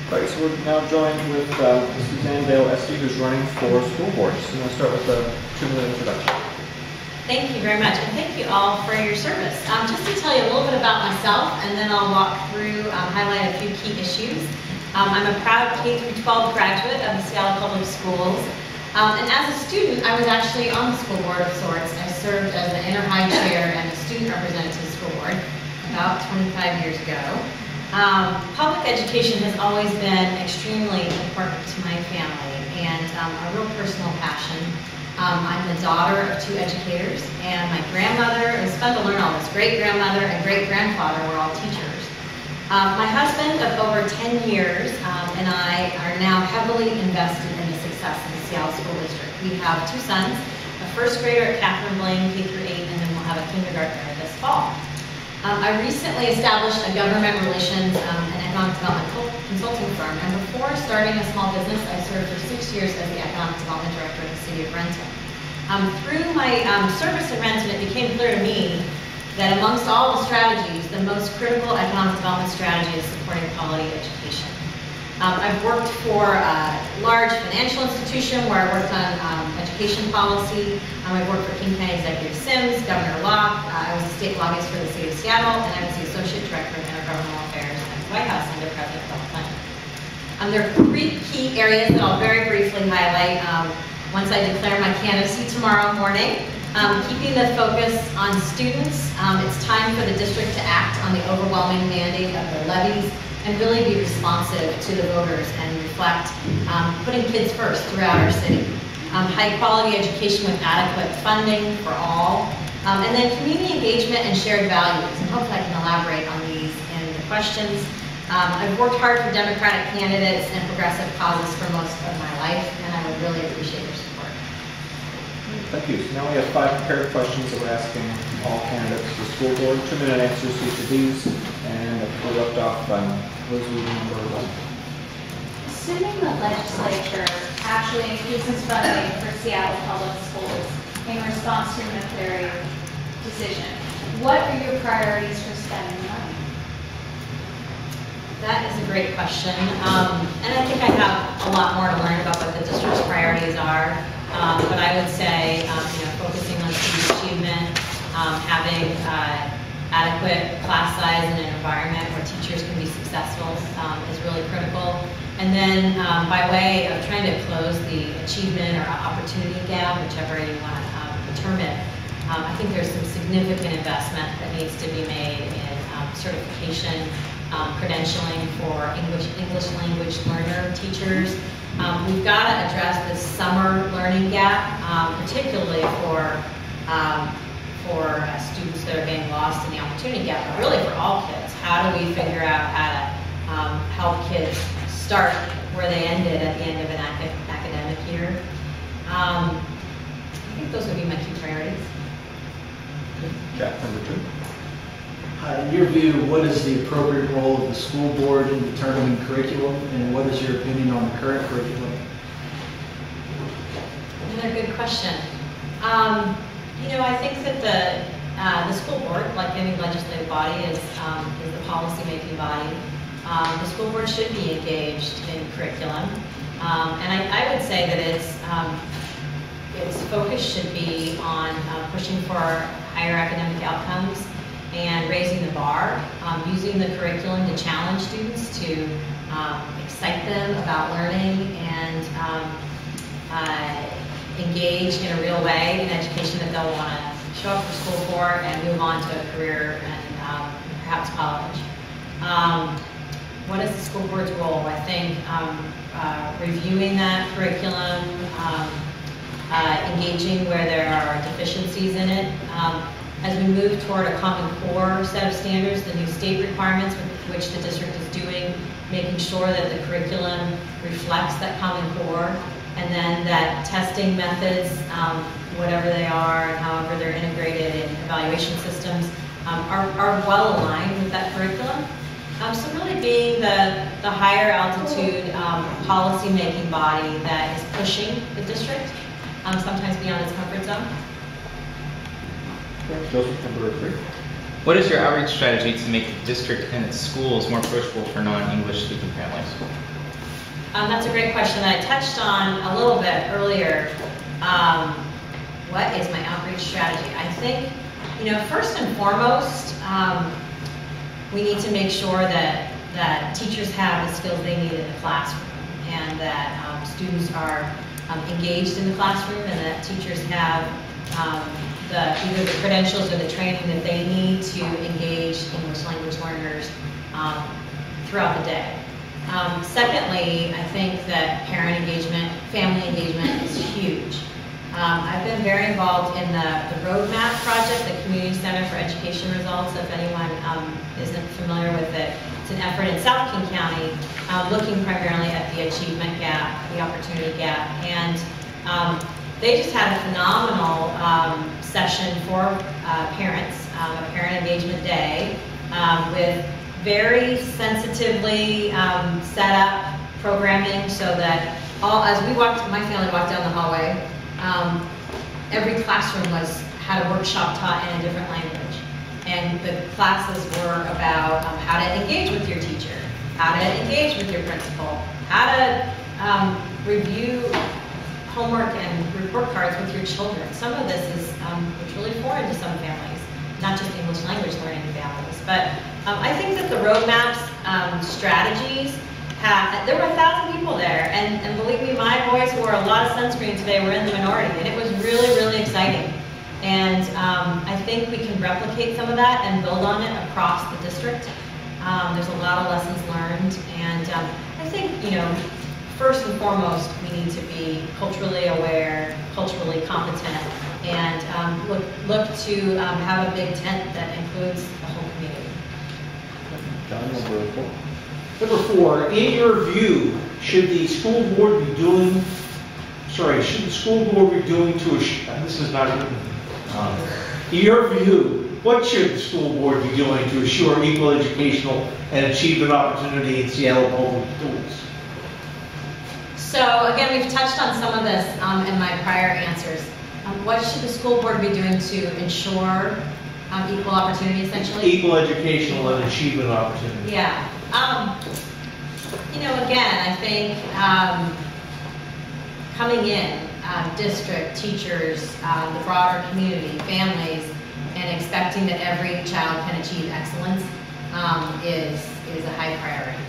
All right, so we're now joined with Suzanne Estey, who's running for school board. So I'm going to start with a 2-minute introduction. Thank you very much, and thank you all for your service. Just to tell you a little bit about myself, and then I'll walk through, highlight a few key issues. I'm a proud K-12 graduate of the Seattle Public Schools. And as a student, I was actually on the school board of sorts. I served as an inter-high chair and a student representative to the school board about 25 years ago. Public education has always been extremely important to my family and a real personal passion. I'm the daughter of 2 educators, and my grandmother, it was fun to learn all this, great-grandmother and great-grandfather were all teachers. My husband of over 10 years and I are now heavily invested in the success of the Seattle School District. We have 2 sons, a first grader at Catherine Blaine, K-8, and then we'll have a kindergartner this fall. I recently established a government relations and economic development consulting firm, and before starting a small business, I served for 6 years as the economic development director of the city of Renton. Through my service at Renton, it became clear to me that amongst all the strategies, the most critical economic development strategy is supporting quality education. I've worked for a large financial institution where I worked on education policy. I've worked for King County Executive Sims, Governor Locke. I was a state lobbyist for the city of Seattle, and I was the Associate Director of Intergovernmental Affairs at the White House under President Bill Clinton. There are 3 key areas that I'll very briefly highlight once I declare my candidacy tomorrow morning. Keeping the focus on students. It's time for the district to act on the overwhelming mandate of the levies and really be responsive to the voters and reflect putting kids first throughout our city. High quality education with adequate funding for all. And then community engagement and shared values. And hopefully I can elaborate on these in the questions. I've worked hard for Democratic candidates and progressive causes for most of my life, and I would really appreciate your support. Thank you. So now we have 5 prepared questions that we're asking all candidates for the school board. 2-minute answers to each of these, and we left off resolution number 1. Assuming the legislature actually increases funding for Seattle Public Schools in response to the nuclear decision, what are your priorities for spending money? That is a great question, and I think I have a lot more to learn about what the district's priorities are. But I would say, focusing on student achievement, having adequate class size and an environment where teachers can be successful is really critical. And then by way of trying to close the achievement or opportunity gap, whichever you want to term it, I think there's some significant investment that needs to be made in certification, credentialing for English language learner teachers. We've got to address this summer learning gap, particularly for students that are getting lost in the opportunity gap, but really for all kids. How do we figure out how to help kids start where they ended at the end of an academic year? I think those would be my key priorities. Jack, number 2. In your view, what is the appropriate role of the school board in determining curriculum, and what is your opinion on the current curriculum? Another good question. I think that the school board, like any legislative body, is the policy-making body. The school board should be engaged in curriculum, and I would say that its focus should be on pushing for higher academic outcomes and raising the bar, using the curriculum to challenge students, to excite them about learning, and engage in a real way in education that they'll want to show up for school for and move on to a career and perhaps college. What is the school board's role? I think reviewing that curriculum, engaging where there are deficiencies in it. As we move toward a Common Core set of standards, the new state requirements which the district is doing, making sure that the curriculum reflects that Common Core, and then that testing methods, whatever they are and however they're integrated in evaluation systems, are well aligned with that curriculum. So really being the higher altitude policy-making body that is pushing the district, sometimes beyond its comfort zone. Joseph, number 3. What is your outreach strategy to make the district and its schools more approachable for non-English speaking families? That's a great question that I touched on a little bit earlier. What is my outreach strategy? I think, first and foremost, we need to make sure that teachers have the skills they need in the classroom, and that students are engaged in the classroom, and that teachers have either the credentials or the training that they need to engage English language learners throughout the day. Secondly, I think that parent engagement, family engagement is huge. I've been very involved in the Roadmap project, the Community Center for Education Results. If anyone isn't familiar with it, it's an effort in South King County looking primarily at the achievement gap, the opportunity gap. And they just had a phenomenal session for parents, a parent engagement day with very sensitively set up programming so that as my family walked down the hallway, every classroom had a workshop taught in a different language. And the classes were about how to engage with your teacher, how to engage with your principal, how to review homework and report cards with your children. Some of this is really foreign to some families, not just English language learning families. But I think that the roadmaps, strategies, there were 1,000 people there, and believe me, my boys who wore a lot of sunscreen today were in the minority, and it was really, really exciting. And I think we can replicate some of that and build on it across the district. There's a lot of lessons learned, and I think, first and foremost, we need to be culturally aware, culturally competent, and look to have a big tent that includes the whole community. John, number 4. Number 4, in your view, should the school board be doing to assure, this is not written. In your view, what should the school board be doing to assure equal educational and achievement opportunity in Seattle public schools? So again, we've touched on some of this in my prior answers. What should the school board be doing to ensure equal opportunity, essentially? Equal educational and achievement opportunity. Yeah. Again, I think coming in, district, teachers, the broader community, families, and expecting that every child can achieve excellence is a high priority.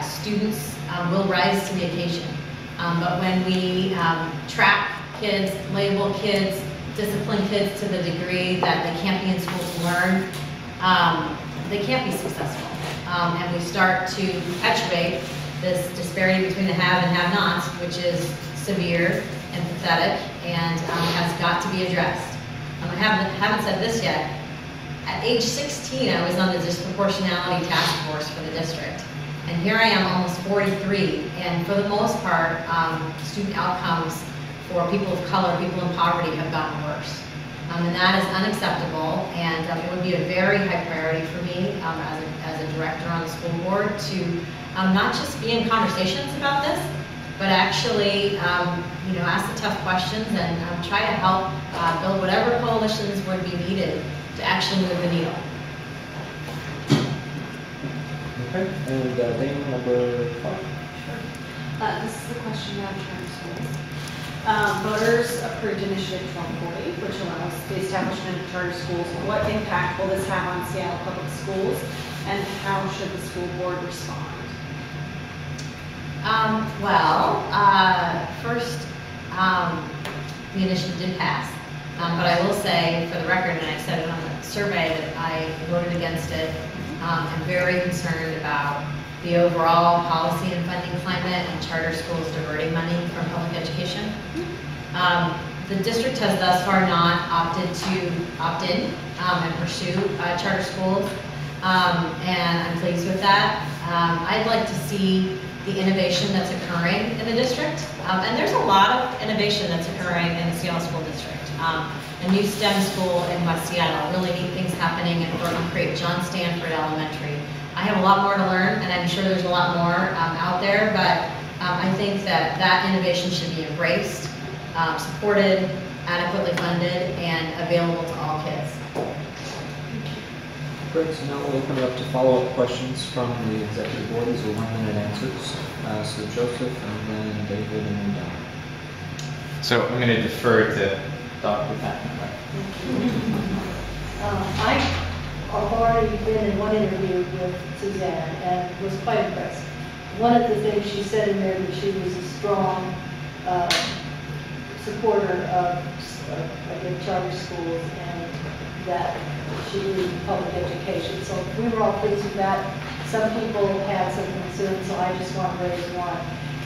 Students will rise to the occasion, but when we track kids, label kids, discipline kids to the degree that they can't be in school to learn, they can't be successful. And we start to perpetuate this disparity between the have and have-nots, which is severe and pathetic and has got to be addressed. I haven't said this yet. At age 16, I was on the disproportionality task force for the district. And here I am almost 43, and for the most part, student outcomes for people of color, people in poverty have gotten worse. And that is unacceptable, and it would be a very high priority for me as a director on the school board to not just be in conversations about this, but actually ask the tough questions and try to help build whatever coalitions would be needed to actually move the needle. Okay, and Dana, number 5. Sure. This is a question about charter schools. Voters approved Initiative 1240, which allows the establishment of charter schools. What impact will this have on Seattle public schools, and how should the school board respond? First, the initiative did pass, but I will say, for the record, and I said it on the survey, that I voted against it. I'm very concerned about the overall policy and funding climate and charter schools diverting money from public education. The district has thus far not opted to opt in and pursue charter schools, and I'm pleased with that. I'd like to see the innovation that's occurring in the district, and there's a lot of innovation that's occurring in the Seattle School District. A new STEM school in West Seattle, really neat things happening in Thornton Creek, John Stanford Elementary. I have a lot more to learn, and I'm sure there's a lot more out there, but I think that innovation should be embraced, supported, adequately funded, and available to all kids. Great, so now we'll open it up to follow-up questions from the executive board. These are 1-minute answers. So Joseph, and then David, and then Don. So I'm going to defer to Dr. Patton. I've already been in one interview with Suzanne and was quite impressed. One of the things she said in there that she was a strong supporter of the charter schools and that she believed in public education. So we were all pleased with that. Some people had some concerns, so I just want to raise one.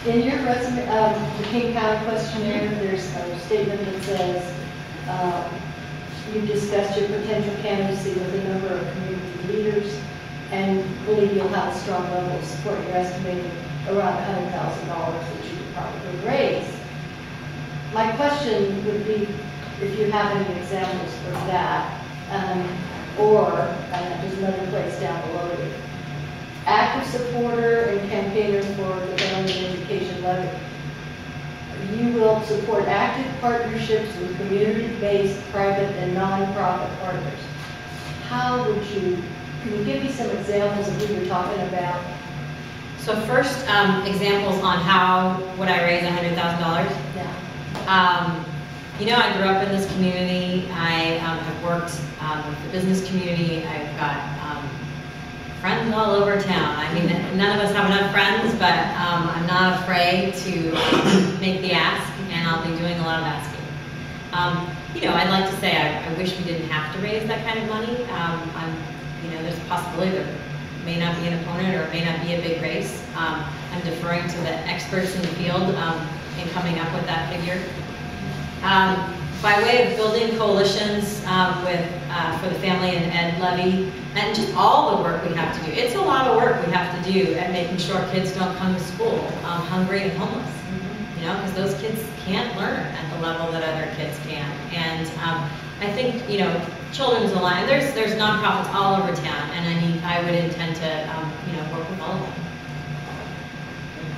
In your resume, the King County questionnaire, there's a statement that says you've discussed your potential candidacy with a number of community leaders and believe you'll have a strong level of support. You're estimating around $100,000 that you could probably raise. My question would be if you have any examples of that, or there's another place down below you. Active supporter and campaigner for the government education levy. You will support active partnerships with community-based, private, and non-profit partners. How would you, can you give me some examples of who you're talking about? So first, examples on how would I raise $100,000? Yeah. You know, I grew up in this community. I have worked with the business community. I've got friends all over town. I mean, none of us have enough friends, but I'm not afraid to make the ask, and I'll be doing a lot of asking. You know, I'd like to say I wish we didn't have to raise that kind of money. You know, there's a possibility there may not be an opponent or it may not be a big race. I'm deferring to the experts in the field in coming up with that figure. By way of building coalitions for the family and ed levy, and just all the work we have to do. It's a lot of work we have to do at making sure kids don't come to school hungry and homeless. You know, because those kids can't learn at the level that other kids can. And I think, you know, Children's Alliance, there's nonprofits all over town, and I would intend to, you know, work with all of them.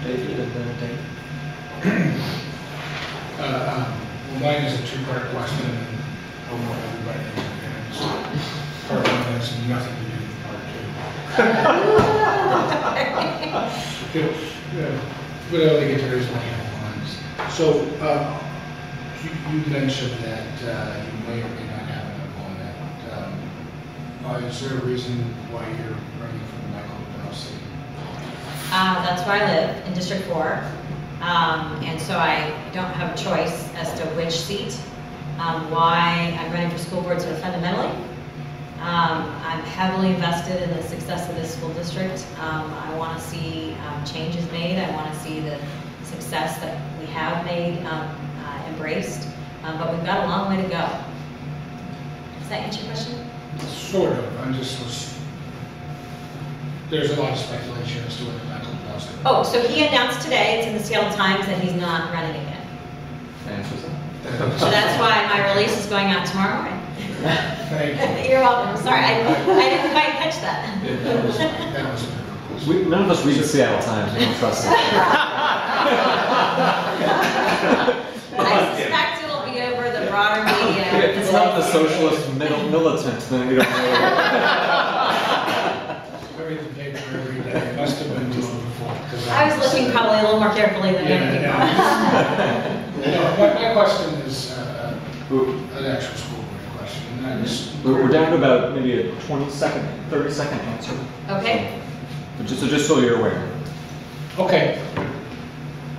David, and then Dave. Well, mine is a two-part question, and I want everybody to understand. Part one has nothing to do with part two. But I only get to raise my hand once. So, you mentioned that you may or may not have an opponent. Is there a reason why you're running for the Michael Bell seat? That's where I live, in District 4. And so I don't have a choice as to which seat. Why I'm running for school board sort of fundamentally. I'm heavily invested in the success of this school district. I want to see changes made. I want to see the success that we have made embraced. But we've got a long way to go. Does that answer your question? Sort of. There's a lot of speculation as to what the Michael Bell's going to do. Oh, so he announced today, it's in the Seattle Times, that he's not running again. Answers that. So that's why my release is going out tomorrow morning. Thank you. You're welcome. Sorry, I didn't quite catch that. That was None of us read the Seattle Times. We don't trust it. I suspect it will be over the broader media. If it's not the socialist militant, then we don't know. I read the paper every day. It must have been long before. I was looking probably a little more carefully than many people. No, my question is an actual school board question. And that is, We're down to about maybe a 20-second, 30-second answer. Okay. So just so you're aware. okay,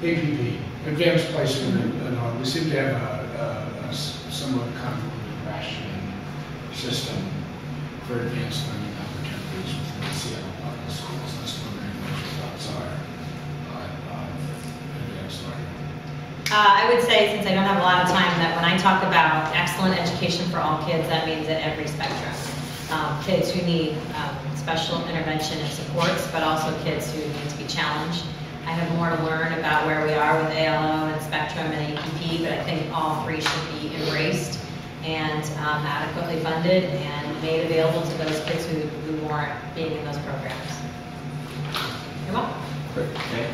APP, advanced pricing, and we seem to have a somewhat convoluted rationing system for advanced learning opportunities within the Seattle public schools. That's wondering what your thoughts are on advanced learning. I would say, since I don't have a lot of time, that when I talk about excellent education for all kids, that means at every spectrum. Kids who need special intervention and supports, but also kids who need to be challenged. I have more to learn about where we are with ALO and Spectrum and APP, but I think all three should be embraced and adequately funded and made available to those kids who warrant being in those programs. You're welcome. Great. Okay.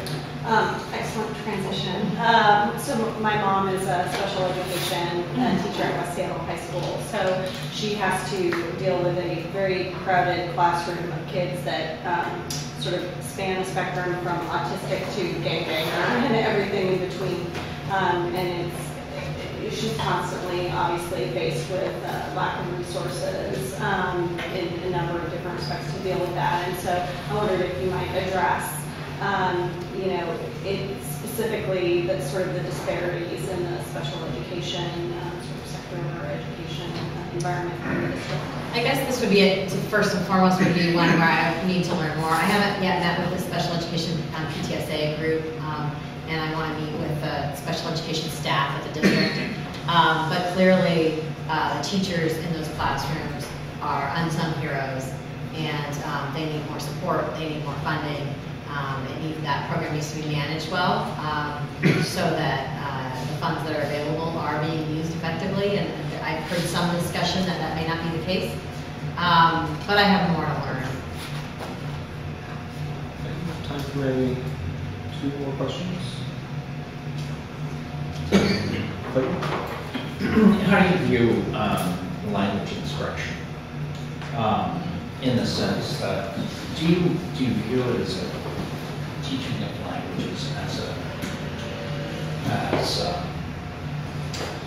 I excellent transition. So my mom is a special education teacher at West Seattle High School. So she has to deal with a very crowded classroom of kids that sort of span a spectrum from autistic to gangbanger and everything in between. And she's constantly, obviously, faced with lack of resources in a number of different respects to deal with that. And so I wondered if you might address, specifically the sort of the disparities in the special education sort of sector or education environment in the district. I guess this would be first and foremost would be one where I need to learn more. I haven't yet met with the special education PTSA group, and I want to meet with the special education staff at the district. But clearly, the teachers in those classrooms are unsung heroes, and they need more support. They need more funding. That program needs to be managed well, so that the funds that are available are being used effectively. And I've heard some discussion that may not be the case, but I have more to learn. Time for maybe 2 more questions. How do you view language instruction? In the sense that, do you view it as a teaching of languages as a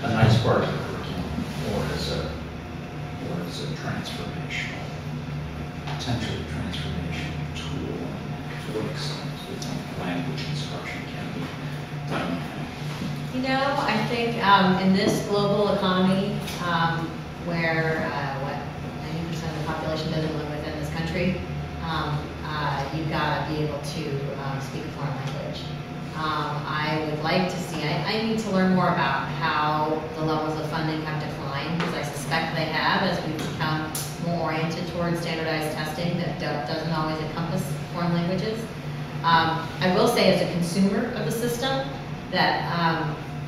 nice part of the curriculum, or as a transformational, potentially transformational tool? To what extent do you think language instruction can be done? I think in this global economy, where what 90% of the population doesn't live within this country, you've got to be able to speak a foreign language. I would like to see, I need to learn more about how the levels of funding have declined, because I suspect they have as we become more oriented towards standardized testing that doesn't always encompass foreign languages. I will say, as a consumer of the system, that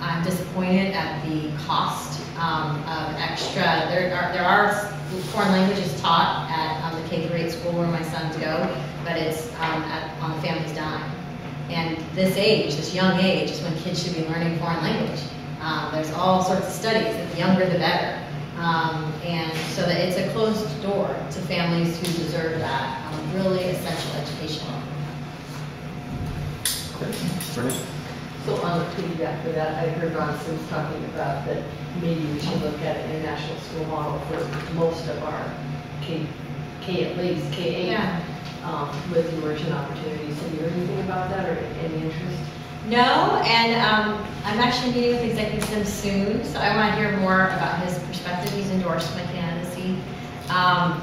I'm disappointed at the cost of extra. There are foreign languages taught at the K-8 school where my sons go, but it's on the family's dime. And this young age, is when kids should be learning foreign language. There's all sorts of studies that the younger the better. And so that it's a closed door to families who deserve that really essential education. Great. So on the piggyback for that, I heard Ron Sims talking about that maybe we should look at an international school model for most of our K8, with immersion opportunities. Have you heard anything about that, or any interest? No, and I'm actually meeting with Executive Sims soon, so I want to hear more about his perspective. He's endorsed my candidacy. I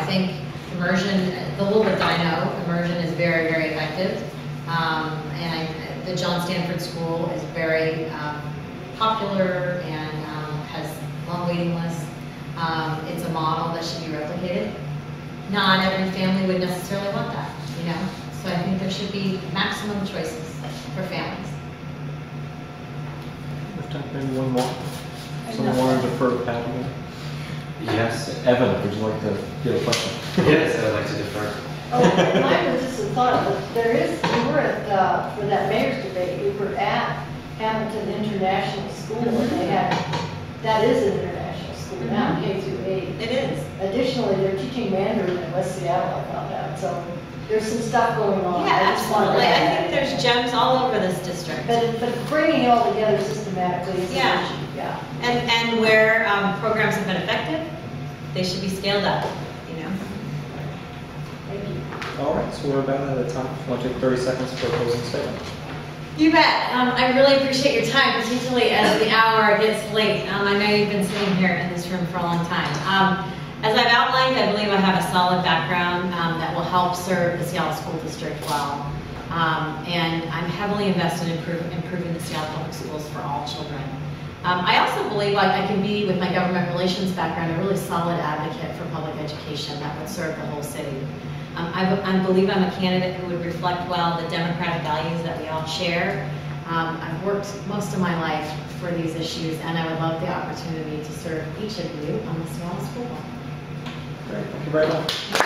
think immersion, the little bit that I know, immersion is very, very effective. The John Stanford School is very popular and has long waiting lists. It's a model that should be replicated. Not every family would necessarily want that, So I think there should be maximum choices for families. We have time for maybe one more. Someone want to defer to Pat again? Yes. Evan, would you like to give a question? Yes, I would like to defer. Mine was just a thought, but we were at, for that mayor's debate, we were at Hamilton International School, and that is an international school now, K-8. It is. Additionally, they're teaching Mandarin in West Seattle, I found out, so there's some stuff going on. Yeah, absolutely. I think there's gems all over this district. But bringing it all together systematically is Yeah. an issue, yeah. And where programs have been effective, they should be scaled up, Thank you. All right, so we're about out of time. Want to take 30 seconds for a closing statement? You bet. I really appreciate your time, particularly as the hour gets late. I know you've been sitting here in this room for a long time. As I've outlined, I believe I have a solid background that will help serve the Seattle School District well. And I'm heavily invested in improving the Seattle Public Schools for all children. I also believe I can be, with my government relations background, a really solid advocate for public education that would serve the whole city. I believe I'm a candidate who would reflect well the democratic values that we all share. I've worked most of my life for these issues, and I would love the opportunity to serve each of you on the Seattle School Board. Great, thank you very much.